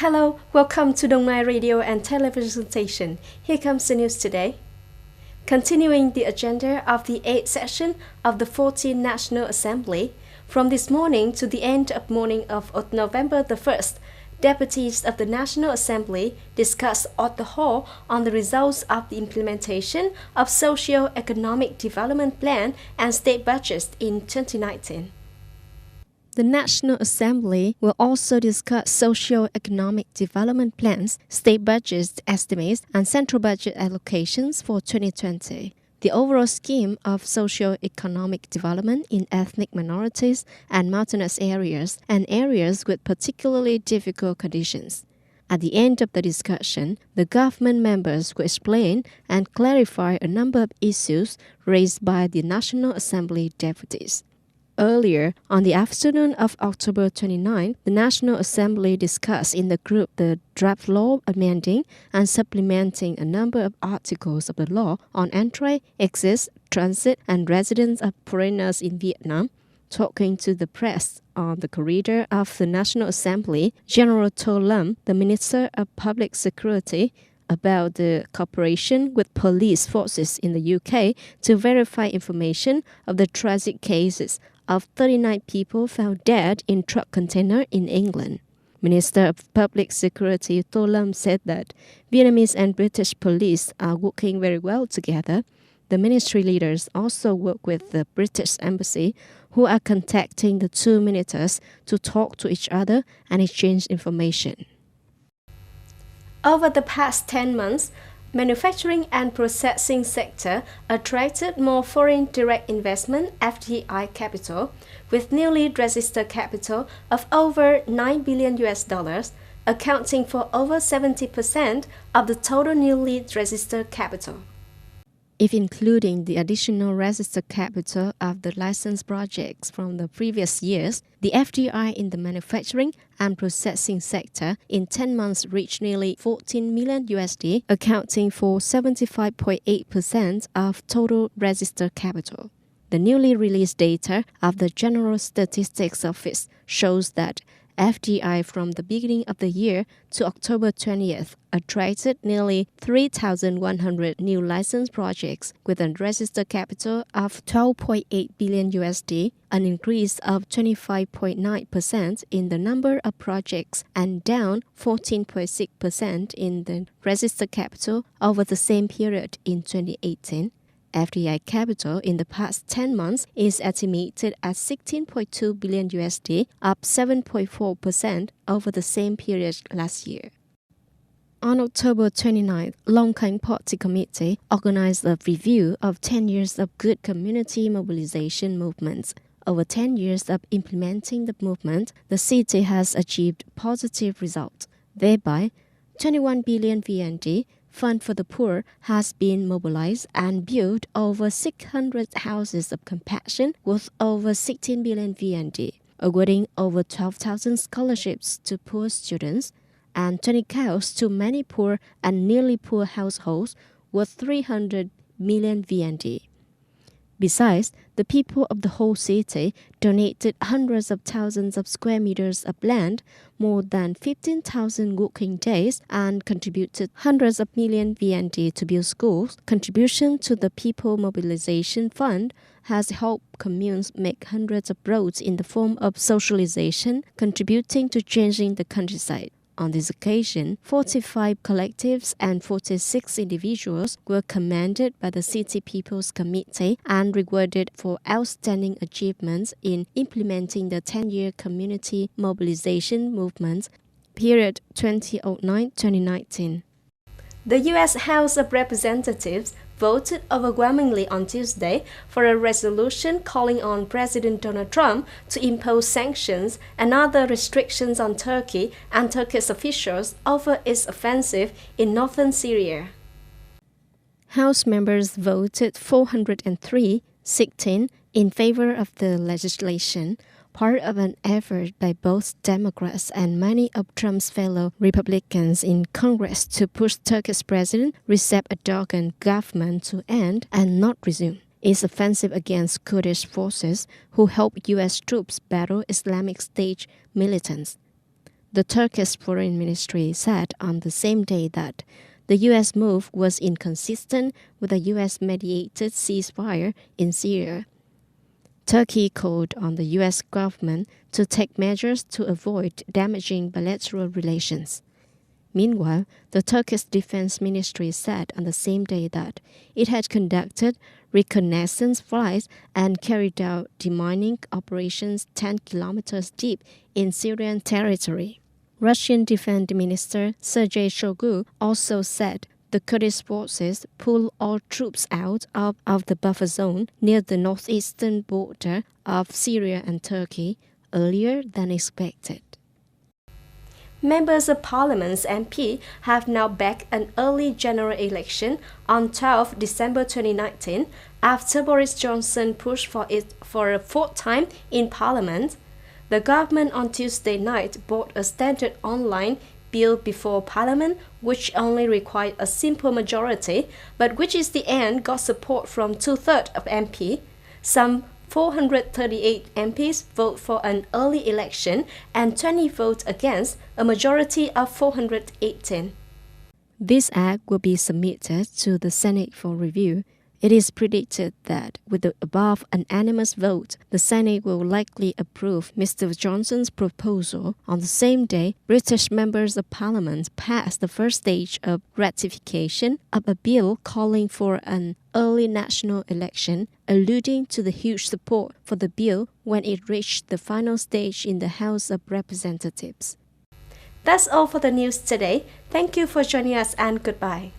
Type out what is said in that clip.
Hello, welcome to Ngày Radio and Television Station. Here comes the news today. Continuing the agenda of the 8th session of the 14th National Assembly, from this morning to the end of morning of November the 1st, deputies of the National Assembly discussed at the hall on the results of the implementation of socio-economic development plan and state budgets in 2019. The National Assembly will also discuss socio-economic development plans, state budget estimates, and central budget allocations for 2020. The overall scheme of socio-economic development in ethnic minorities and mountainous areas and areas with particularly difficult conditions. At the end of the discussion, the government members will explain and clarify a number of issues raised by the National Assembly deputies. Earlier, on the afternoon of October 29, the National Assembly discussed in the group the draft law amending and supplementing a number of articles of the law on entry, exit, transit, and residence of foreigners in Vietnam. Talking to the press on the corridor of the National Assembly, General To Lam, the Minister of Public Security, about the cooperation with police forces in the UK to verify information of the tragic cases of 39 people found dead in truck container in England. Minister of Public Security To Lam said that Vietnamese and British police are working very well together. The ministry leaders also work with the British Embassy, who are contacting the two ministers to talk to each other and exchange information. Over the past 10 months, manufacturing and processing sector attracted more foreign direct investment (FDI) capital, with newly registered capital of over $9 billion, accounting for over 70% of the total newly registered capital. If including the additional registered capital of the licensed projects from the previous years, the FDI in the manufacturing and processing sector in 10 months reached nearly $14 million, accounting for 75.8% of total registered capital. The newly released data of the General Statistics Office shows that FDI from the beginning of the year to October 20th attracted nearly 3,100 new licensed projects with a registered capital of $12.8 billion, an increase of 25.9% in the number of projects and down 14.6% in the registered capital over the same period in 2018. FDI capital in the past 10 months is estimated at $16.2 billion, up 7.4% over the same period last year. On October 29th, Long Khánh Party Committee organized a review of 10 years of good community mobilization movements. Over 10 years of implementing the movement, the city has achieved positive results. Thereby, 21 billion VND Fund for the Poor has been mobilized and built over 600 houses of compassion worth over 16 billion VND, awarding over 12,000 scholarships to poor students and 20 cows to many poor and nearly poor households worth 300 million VND. Besides, the people of the whole city donated hundreds of thousands of square meters of land, more than 15,000 working days, and contributed hundreds of million VND to build schools. Contribution to the People Mobilization Fund has helped communes make hundreds of roads in the form of socialization, contributing to changing the countryside. On this occasion, 45 collectives and 46 individuals were commended by the City People's Committee and rewarded for outstanding achievements in implementing the 10-year community mobilization movement, period 2009-2019. The U.S. House of Representatives voted overwhelmingly on Tuesday for a resolution calling on President Donald Trump to impose sanctions and other restrictions on Turkey and Turkish officials over its offensive in northern Syria. House members voted 403-16 in favor of the legislation, part of an effort by both Democrats and many of Trump's fellow Republicans in Congress to push Turkey's President Recep Erdogan's government to end and not resume its offensive against Kurdish forces who help U.S. troops battle Islamic State militants. The Turkish Foreign Ministry said on the same day that the U.S. move was inconsistent with a U.S.-mediated ceasefire in Syria. Turkey called on the U.S. government to take measures to avoid damaging bilateral relations. Meanwhile, the Turkish Defense Ministry said on the same day that it had conducted reconnaissance flights and carried out demining operations 10 kilometers deep in Syrian territory. Russian Defense Minister Sergei Shoigu also said the Kurdish forces pulled all troops out of the buffer zone near the northeastern border of Syria and Turkey earlier than expected. Members of Parliament's MP have now backed an early general election on 12 December 2019 after Boris Johnson pushed for it for a fourth time in Parliament. The government on Tuesday night brought a standard online bill before Parliament which only required a simple majority, but which in the end got support from two-thirds of MP. Some 438 MPs vote for an early election and 20 vote against, a majority of 418. This act will be submitted to the Senate for review. It is predicted that with the above unanimous vote, the Senate will likely approve Mr. Johnson's proposal. On the same day, British members of Parliament passed the first stage of ratification of a bill calling for an early national election, alluding to the huge support for the bill when it reached the final stage in the House of Representatives. That's all for the news today. Thank you for joining us and goodbye.